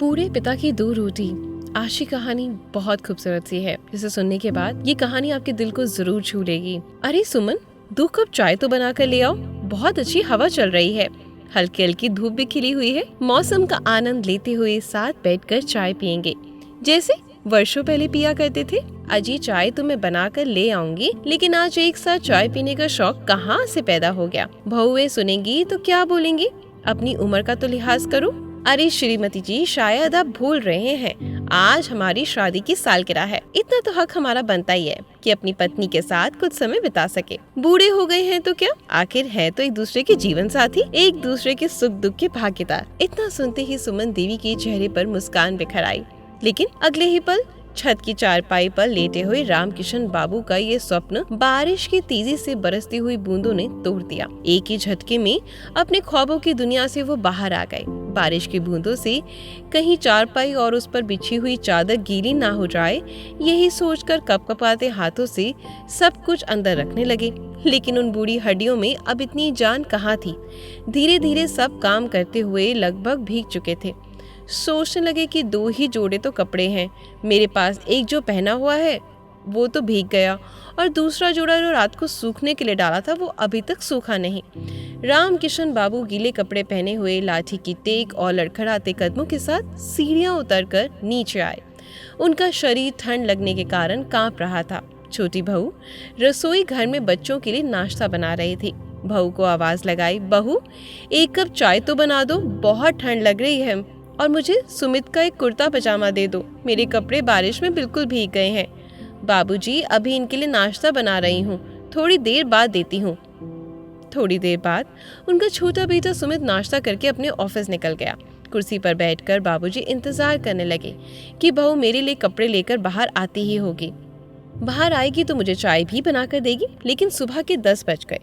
पूरे पिता की दो रोटी। आज की कहानी बहुत खूबसूरत सी है, जिसे सुनने के बाद ये कहानी आपके दिल को जरूर छू लेगी। अरे सुमन, 2 कप चाय तो बना कर ले आओ। बहुत अच्छी हवा चल रही है, हल्की हल्की धूप भी खिली हुई है। मौसम का आनंद लेते हुए साथ बैठकर चाय पियेंगे, जैसे वर्षों पहले पिया करते थे। अजी चाय तो मैं बना कर ले आऊंगी, लेकिन आज एक साथ चाय पीने का शौक कहाँ से पैदा हो गया। बहुएं सुनेंगी तो क्या बोलेंगी, अपनी उम्र का तो लिहाज करो। अरे श्रीमती जी, शायद आप भूल रहे हैं, आज हमारी शादी की सालगिरह है। इतना तो हक हमारा बनता ही है कि अपनी पत्नी के साथ कुछ समय बिता सके। बूढ़े हो गए हैं तो क्या, आखिर है तो एक दूसरे के जीवन साथी, एक दूसरे के सुख दुख के भागीदार। इतना सुनते ही सुमन देवी के चेहरे पर मुस्कान बिखर आई, लेकिन अगले ही पल छत की चारपाई पर लेटे हुए रामकिशन बाबू का ये स्वप्न बारिश की तेजी से बरसती हुई बूंदों ने तोड़ दिया। एक ही झटके में अपने ख्वाबों की दुनिया से वो बाहर आ गए। बारिश की बूंदों से कहीं चारपाई और उस पर बिछी हुई चादर गीली ना हो जाए, यही सोचकर कपकपाते हाथों से सब कुछ अंदर रखने लगे। लेकिन उन बूढ़ी हड्डियों में अब इतनी जान कहाँ थी। धीरे धीरे सब काम करते हुए लगभग भीग चुके थे। सोचने लगे कि 2 ही जोड़े तो कपड़े हैं, मेरे पास एक जो पहना हुआ है वो तो भीग गया, और दूसरा जोड़ा जो रात को सूखने के लिए डाला था वो अभी तक सूखा नहीं। रामकिशन बाबू गीले कपड़े पहने हुए, लाठी की टेक और लड़खड़ाते कदमों के साथ सीढ़ियां उतरकर नीचे आए। उनका शरीर ठंड लगने के कारण कांप रहा था। छोटी बहू रसोई घर में बच्चों के लिए नाश्ता बना रही थी। बहू को आवाज लगाई, बहू 1 कप चाय तो बना दो, बहुत ठंड लग रही है, और मुझे सुमित का एक कुर्ता पजामा दे दो, मेरे कपड़े बारिश में बिल्कुल भीग गए हैं। बाबूजी, अभी इनके लिए नाश्ता बना रही हूँ, थोड़ी देर बाद देती हूँ। थोड़ी देर बाद उनका छोटा बेटा सुमित नाश्ता करके अपने ऑफिस निकल गया। कुर्सी पर बैठकर बाबूजी इंतजार करने लगे कि बहू मेरे लिए कपड़े लेकर बाहर आती ही होगी। बाहर आएगी तो मुझे चाय भी बनाकर देगी। लेकिन सुबह के 10 बज गए।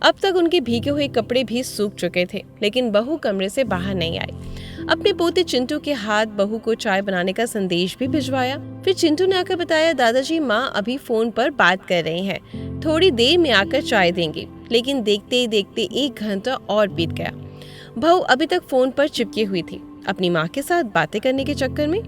अब तक उनके भीगे हुए कपड़े भी सूख चुके थे, लेकिन बहू कमरे से बाहर नहीं आई। अपने पोते चिंटू के हाथ बहू को चाय बनाने का संदेश भी भिजवाया। फिर चिंटू ने आकर बताया, दादाजी माँ अभी फोन पर बात कर रहे हैं, थोड़ी देर में आकर चाय देंगे। लेकिन देखते ही देखते 1 घंटा और बीत गया। बहू अभी तक फोन पर चिपकी हुई थी, अपनी माँ के साथ बातें करने के चक्कर में।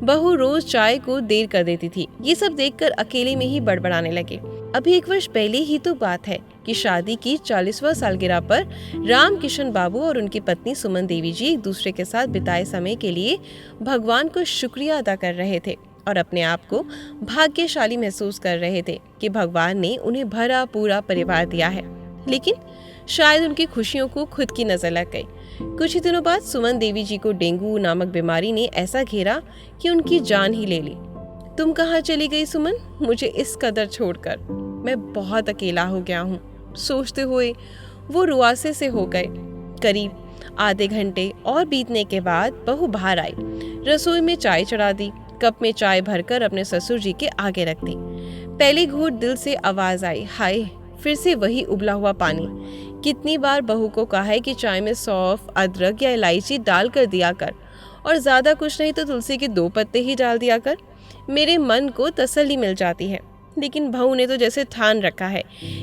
बहू रोज चाय को देर कर देती थी। ये सब देखकर अकेले में ही बड़बड़ाने लगे। अभी 1 वर्ष पहले ही तो बात है कि शादी की 40वां सालगिरह पर रामकिशन बाबू और उनकी पत्नी सुमन देवी जी एक दूसरे के साथ बिताए समय के लिए भगवान को शुक्रिया अदा कर रहे थे और अपने आप को भाग्यशाली महसूस कर रहे थे कि भगवान ने उन्हें भरा पूरा परिवार दिया है। लेकिन शायद उनकी खुशियों को खुद की नजर लग गई। कुछ ही दिनों बाद सुमन देवी जी को डेंगू नामक बीमारी ने ऐसा घेरा कि उनकी जान ही ले ली। तुम कहाँ चली गई सुमन, मुझे इस कदर छोड़कर? मैं बहुत अकेला हो गया हूँ, सोचते हुए वो रुआसे से हो गए। करीब आधे घंटे और बीतने के बाद बहू बाहर आई, रसोई में चाय चढ़ा दी, कप में चाय भरकर अपने ससुर जी के आगे रख दी। पहले घूंट दिल से आवाज आई, हाय, फिर से वही उबला हुआ पानी। कितनी बार बहू को कहा है कि चाय में सौंफ, अदरक या इलायची डाल कर दिया कर, और ज्यादा कुछ नहीं तो तुलसी के 2 पत्ते ही डाल दिया कर, मेरे मन को तसल्ली मिल जाती है। लेकिन बहू ने तो जैसे ठान रखा है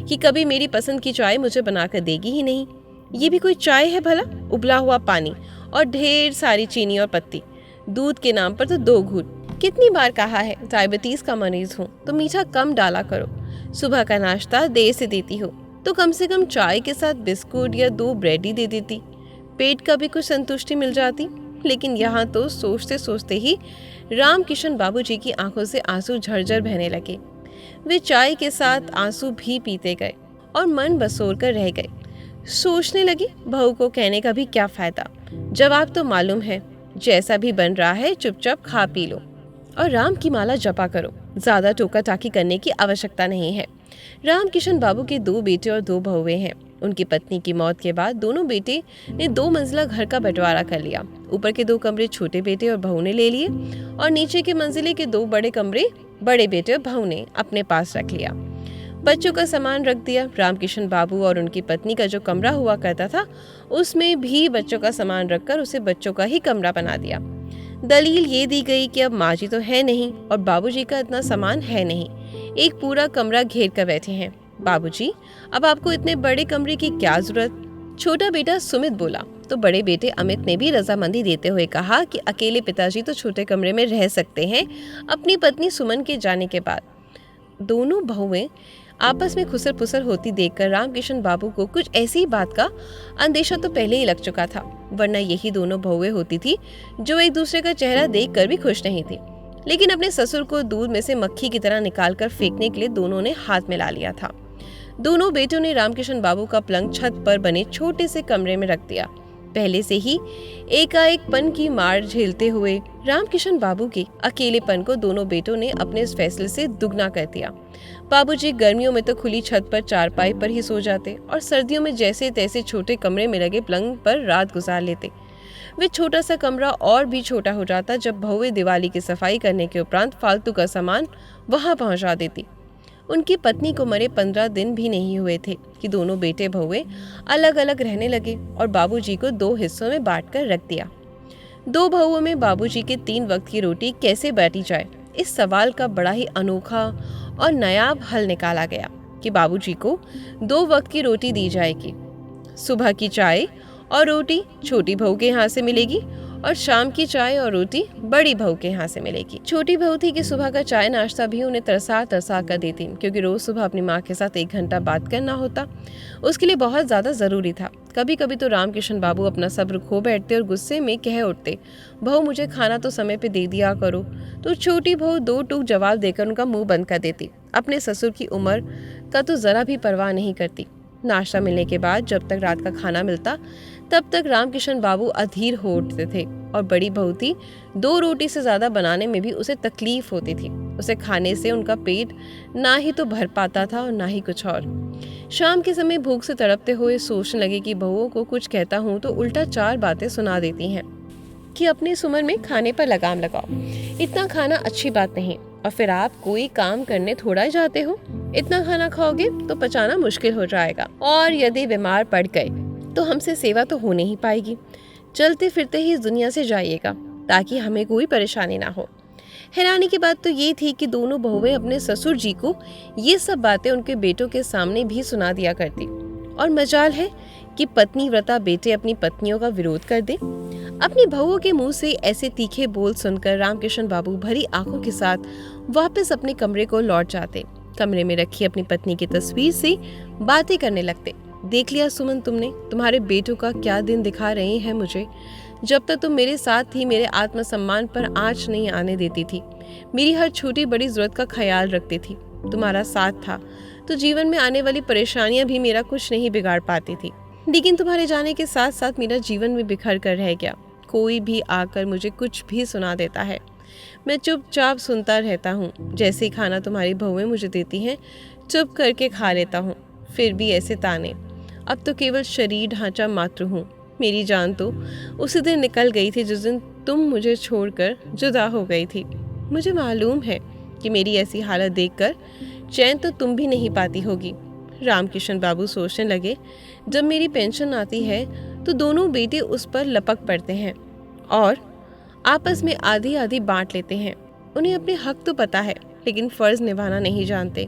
कि कभी मेरी पसंद की चाय मुझे बनाकर देगी ही नहीं। ये भी कोई चाय है भला, उबला हुआ पानी और ढेर सारी चीनी और पत्ती। दूध के नाम पर तो 2 घूंट। कितनी बार कहा है, डायबिटीज का मरीज हूँ तो मीठा कम डाला करो। सुबह का नाश्ता देर से देती हो तो कम से कम चाय के साथ बिस्कुट या 2 ब्रेड ही दे देती, पेट का भी कुछ संतुष्टि मिल जाती। लेकिन यहाँ तो सोचते सोचते ही रामकिशन बाबू जी की आंखों से आंसू झरझर बहने लगे। वे चाय के साथ आंसू भी पीते गए और मन बसोर कर रह गए। सोचने लगी, बहू को कहने का भी क्या फायदा, जवाब तो मालूम है, जैसा भी बन रहा है चुपचाप खा पी लो और राम की माला जपा करो, ज्यादा टोका टाकी करने की आवश्यकता नहीं है। रामकिशन बाबू के 2 बेटे और 2 बहुएं हैं। उनकी पत्नी की मौत के बाद दोनों बेटे ने 2 मंजिला घर का बंटवारा कर लिया। ऊपर के 2 कमरे छोटे बेटे और बहू ने ले लिए और नीचे के मंजिले के 2 बड़े कमरे बड़े बेटे और बहू ने अपने पास रख लिया। बच्चों का सामान रख दिया। रामकिशन बाबू और उनकी पत्नी का जो कमरा हुआ करता था उसमें भी बच्चों का सामान रखकर उसे बच्चों का ही कमरा बना दिया। दलील ये दी गई कि अब माँ जी तो है नहीं और बाबूजी का इतना सामान है नहीं, एक पूरा कमरा घेर कर बैठे हैं। बाबूजी, अब आपको इतने बड़े कमरे की क्या जरूरत? छोटा बेटा सुमित बोला, तो बड़े बेटे अमित ने भी रजामंदी देते हुए कहा कि अकेले पिताजी तो छोटे कमरे में रह सकते हैं। अपनी पत्नी सुमन के जाने के बाद दोनों बहुएं आपस में खुसर पुसर होती देखकर रामकिशन बाबू को कुछ ऐसी बात का अंदेशा तो पहले ही लग चुका था, वरना यही दोनों बहुएं होती थी जो एक दूसरे का चेहरा देखकर भी खुश नहीं थी। लेकिन अपने ससुर को दूध में से मक्खी की तरह निकालकर फेंकने के लिए दोनों ने हाथ मिला लिया था। दोनों बेटों ने रामकिशन बाबू का पलंग छत पर बने छोटे से कमरे में रख दिया। पहले से ही एकाएकपन की मार झेलते हुए रामकिशन बाबू के अकेलेपन को दोनों बेटों ने अपने इस फैसले से दुगना कर दिया। बाबूजी गर्मियों में तो खुली छत पर चारपाई पर ही सो जाते और सर्दियों में जैसे तैसे छोटे कमरे में लगे पलंग पर रात गुजार लेते। वे छोटा सा कमरा और भी छोटा हो जाता जब बहुएं दिवाली की सफाई करने के उपरांत फालतू का सामान वहां पहुंचा देती। उनकी पत्नी को मरे 15 दिन भी नहीं हुए थे कि दोनों बेटे बहुएं अलग अलग रहने लगे और बाबूजी को 2 हिस्सों में बांटकर रख दिया। 2 बहुओं में बाबूजी के 3 वक्त की रोटी कैसे बांटी जाए, इस सवाल का बड़ा ही अनोखा और नायाब हल निकाला गया कि बाबूजी को 2 वक्त की रोटी दी जाएगी। सुबह की चाय और रोटी छोटी बहू के यहाँ से मिलेगी और शाम की चाय और रोटी बड़ी बहू के यहाँ से मिलेगी। छोटी बहू थी कि सुबह का चाय नाश्ता भी उन्हें तरसा तरसा कर देती, क्योंकि रोज सुबह अपनी माँ के साथ 1 घंटा बात करना होता, उसके लिए बहुत ज्यादा जरूरी था। कभी कभी तो रामकिशन बाबू अपना सब्र खो बैठते और गुस्से में कह उठते, बहू मुझे खाना तो समय पे दे दिया करो। तो छोटी बहू 2 टूक जवाब देकर उनका मुंह बंद कर देती। अपने ससुर की उम्र का तो जरा भी परवाह नहीं करती। नाश्ता मिलने के बाद जब तक रात का खाना मिलता तब तक रामकिशन बाबू अधीर हो उठते थे और बड़ी बहू थी 2 रोटी से ज्यादा बनाने में भी उसे तकलीफ होती थी। उसे खाने से उनका पेट ना ही तो भर पाता था और ना ही कुछ और। शाम के समय भूख से तड़पते हुए सोचने लगे कि बहुओं को कुछ कहता हूँ तो उल्टा 4 बातें सुना देती हैं कि अपनी उम्र में खाने पर लगाम लगाओ, इतना खाना अच्छी बात नहीं, और फिर आप कोई काम करने थोड़ा ही जाते हो, इतना खाना खाओगे तो पचाना मुश्किल हो जाएगा, और यदि बीमार पड़ गए तो हमसे सेवा तो हो नहीं पाएगी। चलते फिरते ही इस दुनिया से जाइएगा ताकि हमें कोई परेशानी ना हो। हैरानी की बात तो ये थी कि दोनों बहुएं अपने ससुर जी को ये सब बातें उनके बेटों के सामने भी सुना दिया करती, और मजाल है कि पत्नी व्रता बेटे अपनी पत्नियों का विरोध कर दे। अपनी बहुओं के मुंह से ऐसे तीखे बोल सुनकर रामकिशन बाबू भरी आंखों के साथ वापस अपने कमरे को लौट जाते। कमरे में रखी अपनी पत्नी की तस्वीर से बातें करने लगते। देख लिया सुमन तुमने, तुम्हारे बेटों का क्या दिन दिखा रहे हैं मुझे। जब तक तुम मेरे साथ थी मेरे आत्मसम्मान पर आंच नहीं आने देती थी, मेरी हर छोटी बड़ी जरूरत का ख्याल रखती थी। तुम्हारा साथ था तो जीवन में आने वाली परेशानियां भी मेरा कुछ नहीं बिगाड़ पाती थी, लेकिन तुम्हारे जाने के साथ साथ मेरा जीवन भी बिखर कर रह गया। कोई भी आकर मुझे कुछ भी सुना देता है, मैं चुपचाप सुनता रहता हूँ। जैसे ही खाना तुम्हारी बहुएं मुझे देती हैं चुप करके खा लेता हूँ, फिर भी ऐसे ताने। अब तो केवल शरीर ढांचा मात्र हूँ। मेरी जान तो उसी दिन निकल गई थी जिस दिन तुम मुझे छोड़कर जुदा हो गई थी। मुझे मालूम है कि मेरी ऐसी हालत देखकर चैन तो तुम भी नहीं पाती होगी। रामकिशन बाबू सोचने लगे, जब मेरी पेंशन आती है तो दोनों बेटे उस पर लपक पड़ते हैं और आपस में आधी आधी बांट लेते हैं। उन्हें अपने हक तो पता है लेकिन फर्ज निभाना नहीं जानते।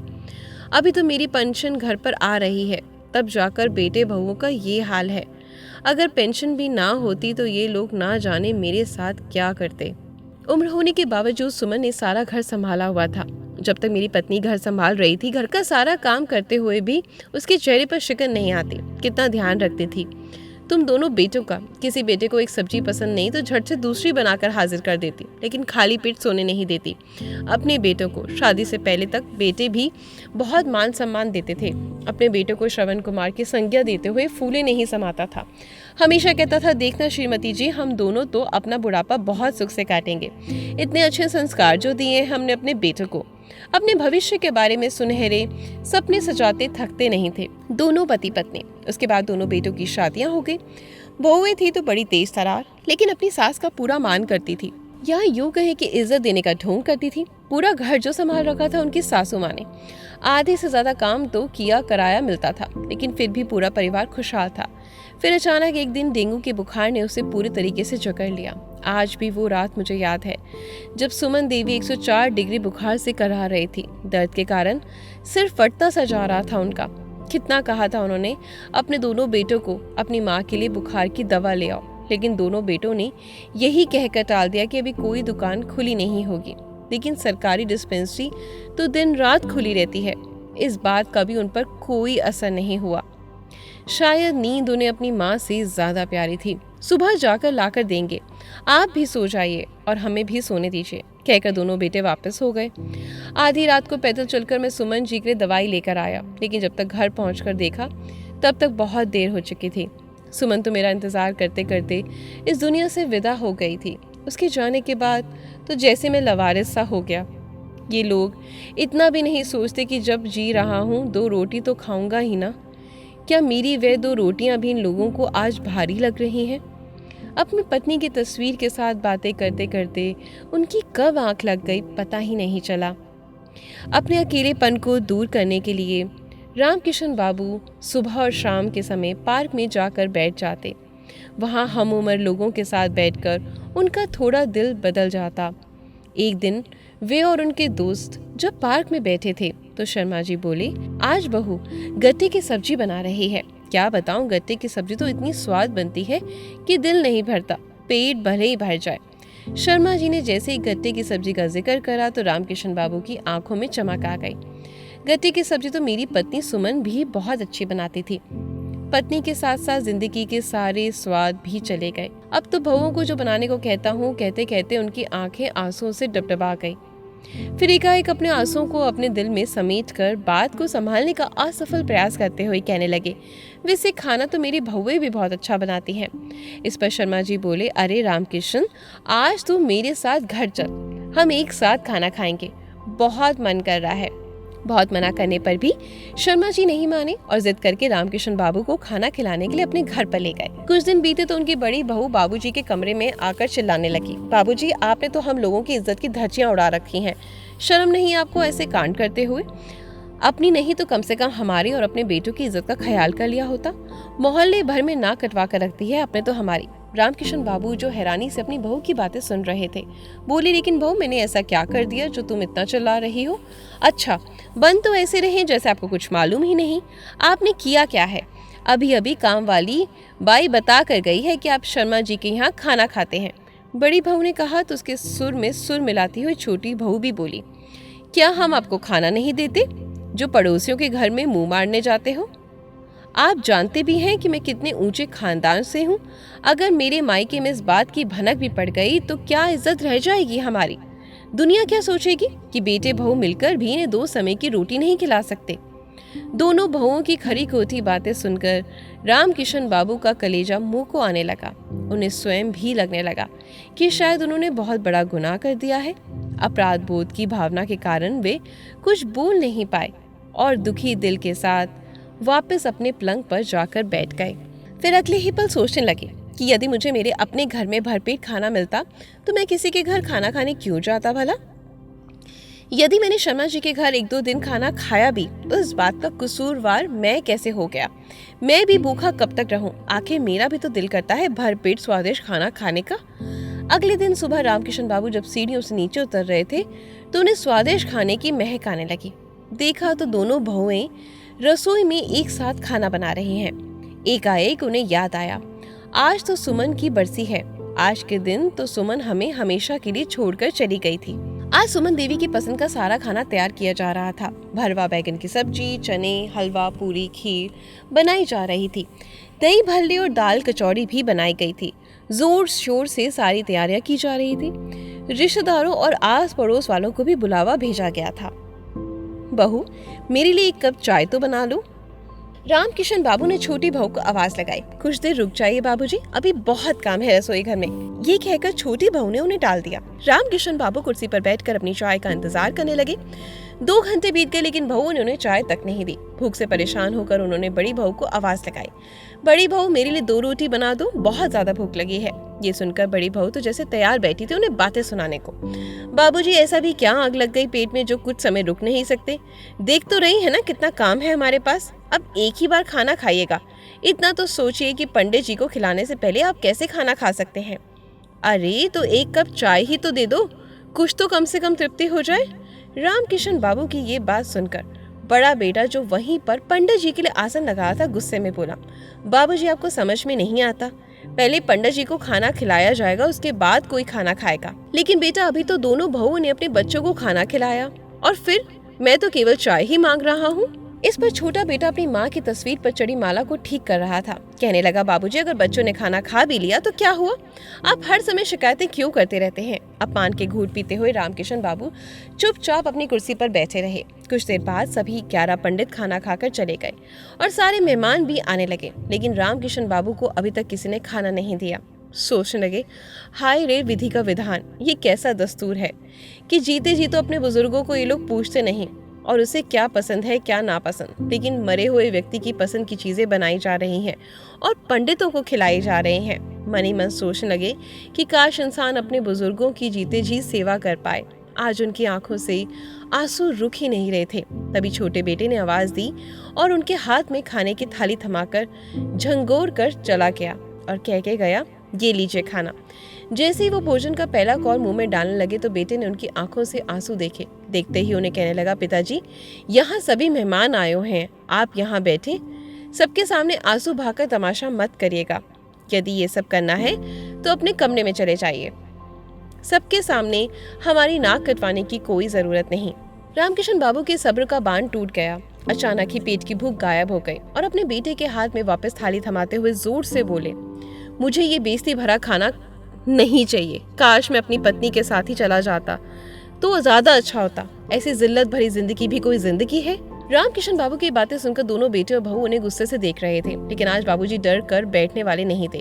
अभी तो मेरी पेंशन घर पर आ रही है, तब जाकर बेटे बहुओं का ये हाल है। अगर पेंशन भी ना होती तो ये लोग ना जाने मेरे साथ क्या करते। उम्र होने के बावजूद सुमन ने सारा घर संभाला हुआ था। जब तक मेरी पत्नी घर संभाल रही थी, घर का सारा काम करते हुए भी उसके चेहरे पर शिकन नहीं आती। कितना ध्यान रखती थी। तुम दोनों बेटों का, किसी बेटे को एक सब्जी पसंद नहीं तो झट से दूसरी बनाकर हाजिर कर देती, लेकिन खाली पेट सोने नहीं देती। अपने बेटों को शादी से पहले तक बेटे भी बहुत मान सम्मान देते थे। अपने बेटों को श्रवण कुमार की संज्ञा देते हुए फूले नहीं समाता था। हमेशा कहता था, देखना श्रीमती जी, हम दोनों तो अपना बुढ़ापा बहुत सुख से काटेंगे। इतने अच्छे संस्कार जो दिए हमने अपने बेटों को। अपने भविष्य के बारे में सुनहरे सपने सजाते थकते नहीं थे दोनों पति पत्नी। उसके बाद दोनों बेटों की शादियां हो गई। बहुएं थी तो बड़ी तेज तरार, लेकिन अपनी सास का पूरा मान करती थी, या यूं कहें कि इज्जत देने का ढोंग करती थी। पूरा घर जो संभाल रखा था उनकी सासू माँ ने। आधे से ज्यादा काम तो किया कराया मिलता था, लेकिन फिर भी पूरा परिवार खुशहाल था। फिर अचानक एक दिन डेंगू के बुखार ने उसे पूरी तरीके से जकड़ लिया। आज भी वो रात मुझे याद है जब सुमन देवी 104 डिग्री बुखार से कराह रही थी। दर्द के कारण सिर फटता सा जा रहा था उनका। कितना कहा था उन्होंने अपने दोनों बेटों को अपनी माँ के लिए बुखार की दवा ले आओ, लेकिन दोनों बेटों ने यही कहकर टाल दिया कि अभी कोई दुकान खुली नहीं होगी। लेकिन सरकारी डिस्पेंसरी तो दिन रात खुली रहती है। इस बात का भी उन पर कोई असर नहीं हुआ। शायद नींद उन्हें अपनी माँ से ज्यादा प्यारी थी। सुबह जाकर लाकर देंगे, आप भी सो जाइए और हमें भी सोने दीजिए, कहकर दोनों बेटे वापस हो गए। आधी रात को पैदल चलकर मैं सुमन जी के लिए दवाई लेकर आया, लेकिन जब तक घर पहुंचकर देखा तब तक बहुत देर हो चुकी थी। सुमन तो मेरा इंतजार करते करते इस दुनिया से विदा हो गई थी। उसके जाने के बाद तो जैसे मैं लवारिस सा हो गया। ये लोग इतना भी नहीं सोचते कि जब जी रहा हूँ 2 रोटी तो खाऊंगा ही ना। क्या मेरी वह 2 रोटियां भी इन लोगों को आज भारी लग रही हैं? अपनी पत्नी की तस्वीर के साथ बातें करते करते उनकी कब आंख लग गई पता ही नहीं चला। अपने अकेलेपन को दूर करने के लिए रामकिशन बाबू सुबह और शाम के समय पार्क में जाकर बैठ जाते। वहाँ हम उम्र लोगों के साथ बैठकर उनका थोड़ा दिल बदल जाता। एक दिन वे और उनके दोस्त जब पार्क में बैठे थे तो शर्मा जी बोले, आज बहू गट्टे की सब्जी बना रही है। क्या बताऊं, गट्टे की सब्जी तो इतनी स्वाद बनती है कि दिल नहीं भरता, पेट भले ही भर जाए। शर्मा जी ने जैसे ही गट्टे की सब्जी का जिक्र करा तो रामकिशन बाबू की आंखों में चमक आ गई। गट्टे की सब्जी तो मेरी पत्नी सुमन भी बहुत अच्छी बनाती थी। पत्नी के साथ साथ जिंदगी के सारे स्वाद भी चले गए। अब तो बहुओं को जो बनाने को कहता हूँ, कहते कहते उनकी आंखें आंसुओं से डबडबा गई। फिर एकाएक अपने आंसुओं को अपने दिल में समेटकर बात को संभालने का असफल प्रयास करते हुए कहने लगे, वैसे खाना तो मेरी बहुएं भी बहुत अच्छा बनाती हैं। इस पर शर्मा जी बोले, अरे रामकिशन, आज तू मेरे साथ घर चल, हम एक साथ खाना खाएंगे, बहुत मन कर रहा है। बहुत मना करने पर भी शर्मा जी नहीं माने और जिद करके रामकिशन बाबू को खाना खिलाने के लिए अपने घर पर ले गए। कुछ दिन बीते तो उनकी बड़ी बहू बाबूजी के कमरे में आकर चिल्लाने लगी, बाबूजी, आपने तो हम लोगों की इज्जत की धज्जियां उड़ा रखी हैं। शर्म नहीं आपको ऐसे कांड करते हुए? अपनी नहीं तो कम से कम हमारी और अपने बेटों की इज्जत का ख्याल कर लिया होता। मोहल्ले भर में नाक कटवा कर रखती है आपने तो हमारी। रामकिशन बाबू जो हैरानी से अपनी बहू की बातें सुन रहे थे बोले, लेकिन बहू, मैंने ऐसा क्या कर दिया जो तुम इतना चिल्ला रही हो? अच्छा, बन तो ऐसे रहे जैसे आपको कुछ मालूम ही नहीं। आपने किया क्या है? अभी अभी काम वाली बाई बता कर गई है कि आप शर्मा जी के यहाँ खाना खाते हैं। बड़ी बहू ने कहा तो उसके सुर में सुर मिलाती हुई छोटी बहू भी बोली, क्या हम आपको खाना नहीं देते जो पड़ोसियों के घर में मुंह मारने जाते हो? आप जानते भी हैं कि मैं कितने ऊंचे खानदान से हूँ। अगर मेरे मायके में इस बात की भनक भी पड़ गई तो क्या इज्जत रह जाएगी हमारी? दुनिया क्या सोचेगी कि बेटे बहू मिलकर भी इन्हें 2 समय की रोटी नहीं खिला सकते। दोनों बहुओं की खरी खोटी बातें सुनकर रामकिशन बाबू का कलेजा मुंह को आने लगा। उन्हें स्वयं भी लगने लगा कि शायद उन्होंने बहुत बड़ा गुनाह कर दिया है। अपराध बोध की भावना के कारण वे कुछ बोल नहीं पाए और दुखी दिल के साथ वापस अपने पलंग पर जाकर बैठ गए। फिर अगले ही पल सोचने लगे कि यदि मुझे मेरे अपने घर में भरपेट खाना मिलता तो मैं किसी के घर खाना खाने क्यों जाता भला? यदि मैंने शर्मा जी के घर 1-2 दिन खाना खाया भी तो इस बात का कसूरवार मैं कैसे हो गया? मैं भी भूखा कब तक रहूं? आखिर मेरा भी तो दिल करता है भरपेट स्वादिष्ट खाना खाने का। अगले दिन सुबह रामकिशन बाबू जब सीढ़ियों से नीचे उतर रहे थे तो उन्हें स्वादिष्ट खाने की महक आने लगी। देखा तो दोनों बहुएं रसोई में एक साथ खाना बना रही हैं। एकाएक उन्हें याद आया, आज तो सुमन की बरसी है। आज के दिन तो सुमन हमें हमेशा के लिए छोड़कर चली गई थी। आज सुमन देवी की पसंद का सारा खाना तैयार किया जा रहा था। भरवा बैगन की सब्जी, चने, हलवा, पूरी, खीर बनाई जा रही थी। दही भल्ले और दाल कचौड़ी भी बनाई गई थी। जोर शोर से सारी तैयारियां की जा रही थी। रिश्तेदारों और आस पड़ोस वालों को भी बुलावा भेजा गया था। बहू, मेरे लिए 1 कप चाय तो बना लो। रामकिशन बाबू ने छोटी बहू को आवाज लगाई। कुछ देर रुक जाइए बाबूजी, अभी बहुत काम है रसोई घर में। ये कहकर छोटी बहू ने उन्हें टाल दिया। रामकिशन बाबू कुर्सी पर बैठकर अपनी चाय का इंतजार करने लगे। 2 घंटे बीत गए लेकिन बहू ने उन्हें चाय तक नहीं दी। भूख से परेशान होकर उन्होंने बड़ी बहू को आवाज लगाई, बड़ी बहू, मेरे लिए 2 रोटी बना दो, बहुत ज्यादा भूख लगी है। ये सुनकर बड़ी बहू तो जैसे तैयार बैठी थी उन्हें बातें सुनाने को। बाबूजी, ऐसा भी क्या आग लग गई पेट में जो कुछ समय रुक नहीं सकते? देख तो रही है ना कितना काम है हमारे पास। अब एक ही बार खाना खाइएगा। इतना तो सोचिए कि पंडित जी को खिलाने से पहले आप कैसे खाना खा सकते हैं। अरे तो 1 कप चाय ही तो दे दो, कुछ तो कम से कम तृप्ति हो जाए। रामकिशन बाबू की ये बात सुनकर बड़ा बेटा जो वहीं पर पंडित जी के लिए आसन लगा था गुस्से में बोला, बाबूजी आपको समझ में नहीं आता, पहले पंडित जी को खाना खिलाया जाएगा, उसके बाद कोई खाना खाएगा। लेकिन बेटा अभी तो दोनों बहुओं ने अपने बच्चों को खाना खिलाया और फिर मैं तो केवल चाय ही मांग रहा हूँ। इस पर छोटा बेटा अपनी माँ की तस्वीर पर चढ़ी माला को ठीक कर रहा था। कहने लगा, बाबूजी अगर बच्चों ने खाना खा भी लिया तो क्या हुआ, आप हर समय शिकायतें क्यों करते रहते हैं। अब पान के घूंट पीते हुए रामकिशन बाबू चुपचाप अपनी कुर्सी पर बैठे रहे। कुछ देर बाद सभी 11 पंडित खाना खाकर चले गए और सारे मेहमान भी आने लगे, लेकिन रामकिशन बाबू को अभी तक किसी ने खाना नहीं दिया। सोचने लगे, हाय रे विधि का विधान, ये कैसा दस्तूर है कि जीते जी तो अपने बुजुर्गों को ये लोग पूछते नहीं और उसे क्या पसंद है क्या नापसंद, लेकिन मरे हुए व्यक्ति की पसंद की चीजें बनाई जा रही हैं और पंडितों को खिलाई जा रहे हैं। मन ही मन सोचने लगे कि काश इंसान अपने बुजुर्गों की जीते जी सेवा कर पाए। आज उनकी आंखों से आंसू रुक ही नहीं रहे थे। तभी छोटे बेटे ने आवाज दी और उनके हाथ में खाने की थाली थमाकर झंगोर कर चला गया और कह के गया, ये लीजिए खाना। जैसे ही वो भोजन का पहला कौर मुंह में डालने लगे तो बेटे ने उनकी आंखों से आंसू देखे। देखते ही उन्हें कहने लगा, पिताजी यहाँ सभी मेहमान आए हैं, आप यहाँ बैठे, सबके सामने आंसू बहाकर तमाशा मत करिएगा। यदि ये सब करना है तो अपने कमरे में चले जाइए, सबके सामने हमारी नाक कटवाने की कोई जरूरत नहीं। रामकिशन बाबू के सब्र का बांध टूट गया। अचानक ही पेट की भूख गायब हो गई और अपने बेटे के हाथ में वापस थाली थमाते हुए जोर से बोले, मुझे ये बेइज्जती भरा खाना नहीं चाहिए। काश मैं अपनी पत्नी के साथ ही चला जाता तो ज्यादा अच्छा होता। ऐसी जिल्लत भरी जिंदगी भी कोई जिंदगी है। रामकिशन बाबू की बातें सुनकर दोनों बेटे और बहू उन्हें गुस्से से देख रहे थे, लेकिन आज बाबूजी डर कर बैठने वाले नहीं थे।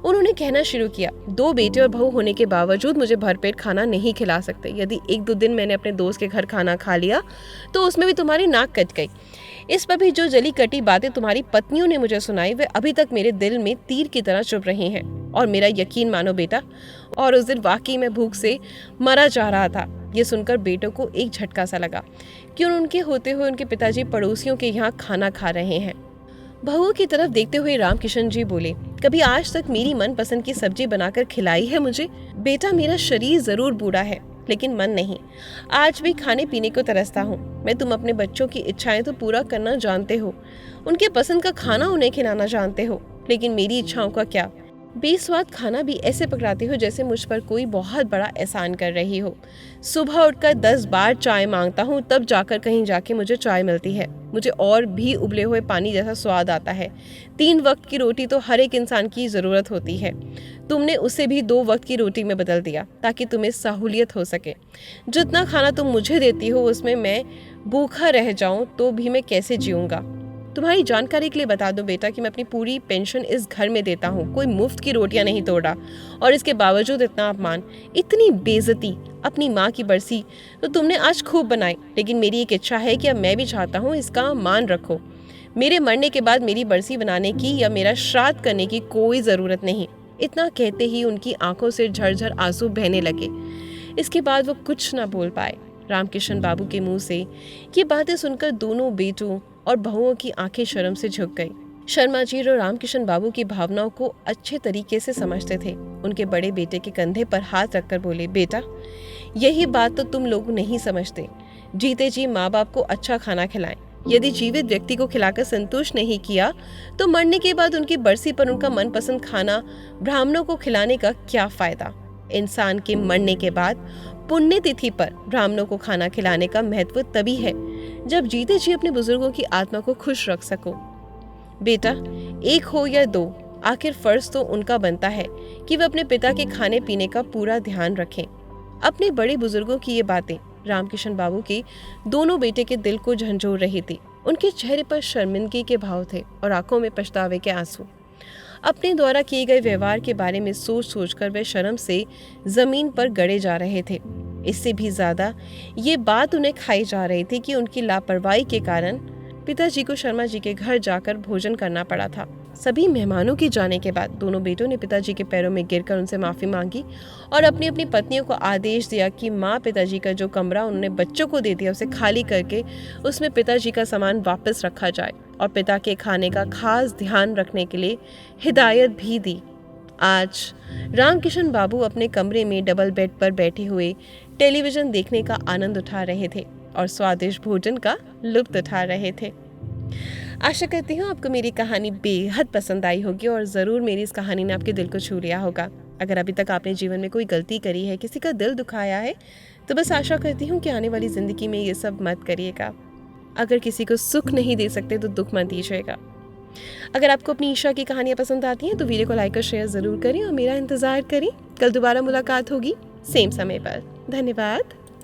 उन्होंने कहना शुरू किया, 2 बेटे और बहू होने के बावजूद मुझे भरपेट खाना नहीं खिला सकते। यदि 1-2 दिन मैंने अपने दोस्त के घर खाना खा लिया तो उसमें भी तुम्हारी नाक कट गई। इस पर भी जो जली कटी बातें तुम्हारी पत्नियों ने मुझे सुनाई वे अभी तक मेरे दिल में तीर की तरह चुभ रही हैं। और मेरा यकीन मानो बेटा, और उस दिन वाकई में भूख से मरा जा रहा था। ये सुनकर बेटों को एक झटका सा लगा कि उनके होते हुए उनके पिताजी पड़ोसियों के यहाँ खाना खा रहे हैं। बहुओं की तरफ देखते हुए रामकिशन जी बोले, कभी आज तक मेरी मनपसंद की सब्जी बनाकर खिलाई है मुझे? बेटा मेरा शरीर जरूर बूढ़ा है लेकिन मन नहीं। आज भी खाने पीने को तरसता हूँ। मैं तुम अपने बच्चों की इच्छाएं तो पूरा करना जानते हो, उनके पसंद का खाना उन्हें खिलाना जानते हो, लेकिन मेरी इच्छाओं का क्या? बेस्वाद खाना भी ऐसे पकड़ाते हो जैसे मुझ पर कोई बहुत बड़ा एहसान कर रही हो। सुबह उठकर 10 बार चाय मांगता हूँ, तब जाकर कहीं जाके मुझे चाय मिलती है। मुझे और भी उबले हुए पानी जैसा स्वाद आता है। 3 वक्त की रोटी तो हर एक इंसान की ज़रूरत होती है। तुमने उसे भी 2 वक्त की रोटी में बदल दिया ताकि तुम्हें सहूलियत हो सके। जितना खाना तुम मुझे देती हो उसमें मैं भूखा रह जाऊं तो भी मैं कैसे जीऊंगा? तुम्हारी जानकारी के लिए बता दो बेटा कि मैं अपनी पूरी पेंशन इस घर में देता हूँ। कोई मुफ्त की रोटियां नहीं तोड़ा और इसके बावजूद इतना अपमान, इतनी बेइज्जती। अपनी माँ की बरसी तो तुमने आज खूब बनाई, लेकिन मेरी एक इच्छा है कि अब मैं भी चाहता हूँ इसका मान रखो। मेरे मरने के बाद मेरी बरसी बनाने की या मेरा श्राद्ध करने की कोई ज़रूरत नहीं। इतना कहते ही उनकी आंखों से झरझर आंसू बहने लगे। इसके बाद वो कुछ ना बोल पाए। रामकिशन बाबू के मुंह से ये बातें सुनकर दोनों बेटों और बहुओं की आंखें शर्म से झुक गई। शर्मा जी और रामकिशन बाबू की भावनाओं को अच्छे तरीके से समझते थे। उनके बड़े बेटे के कंधे पर हाथ रखकर बोले, बेटा यही बात तो तुम लोग नहीं समझते। जीते जी माँ बाप को अच्छा खाना खिलाएं। यदि जीवित व्यक्ति को खिलाकर संतुष्ट नहीं किया तो मरने के बाद उनकी बरसी पर उनका मनपसंद खाना ब्राह्मणों को खिलाने का क्या फायदा? इंसान के मरने के बाद पुण्यतिथि पर ब्राह्मणों को खाना खिलाने का महत्व तभी है जब जीते जी अपने बुजुर्गों की आत्मा को खुश रख सको। बेटा 1 हो या 2, आखिर फर्ज तो उनका बनता है कि वे अपने पिता के खाने पीने का पूरा ध्यान रखें। अपने बड़े बुजुर्गों की ये बातें रामकिशन बाबू के दोनों बेटे के दिल को झंझोर रही थी। उनके चेहरे पर शर्मिंदगी के भाव थे और आंखों में पछतावे के आंसू। अपने द्वारा किए गए व्यवहार के बारे में सोच सोचकर वे शर्म से जमीन पर गड़े जा रहे थे। इससे भी ज्यादा ये बात उन्हें खाई जा रही थी कि उनकी लापरवाही के कारण पिताजी को शर्मा जी के घर जाकर भोजन करना पड़ा था। सभी मेहमानों के जाने के बाद दोनों बेटों ने पिताजी के पैरों में गिरकर उनसे माफी मांगी और अपनी अपनी पत्नियों को आदेश दिया कि माँ पिताजी का जो कमरा उन्होंने बच्चों को दे दिया उसे खाली करके उसमें पिताजी का सामान वापस रखा जाए और पिता के खाने का खास ध्यान रखने के लिए हिदायत भी दी। आज रामकिशन बाबू अपने कमरे में डबल बेड पर बैठे हुए टेलीविजन देखने का आनंद उठा रहे थे। और स्वादिष्ट भोजन का लुत्फ उठा रहे थे। आशा करती हूँ आपको मेरी कहानी बेहद पसंद आई होगी और ज़रूर मेरी इस कहानी ने आपके दिल को छू लिया होगा। अगर अभी तक आपने जीवन में कोई गलती करी है, किसी का दिल दुखाया है, तो बस आशा करती हूँ कि आने वाली ज़िंदगी में ये सब मत करिएगा। अगर किसी को सुख नहीं दे सकते तो दुख मत दीजिएगा। अगर आपको अपनी ईशा की कहानियाँ पसंद आती हैं तो वीडियो को लाइक और शेयर ज़रूर करें और मेरा इंतज़ार करें। कल दोबारा मुलाकात होगी सेम समय पर। धन्यवाद।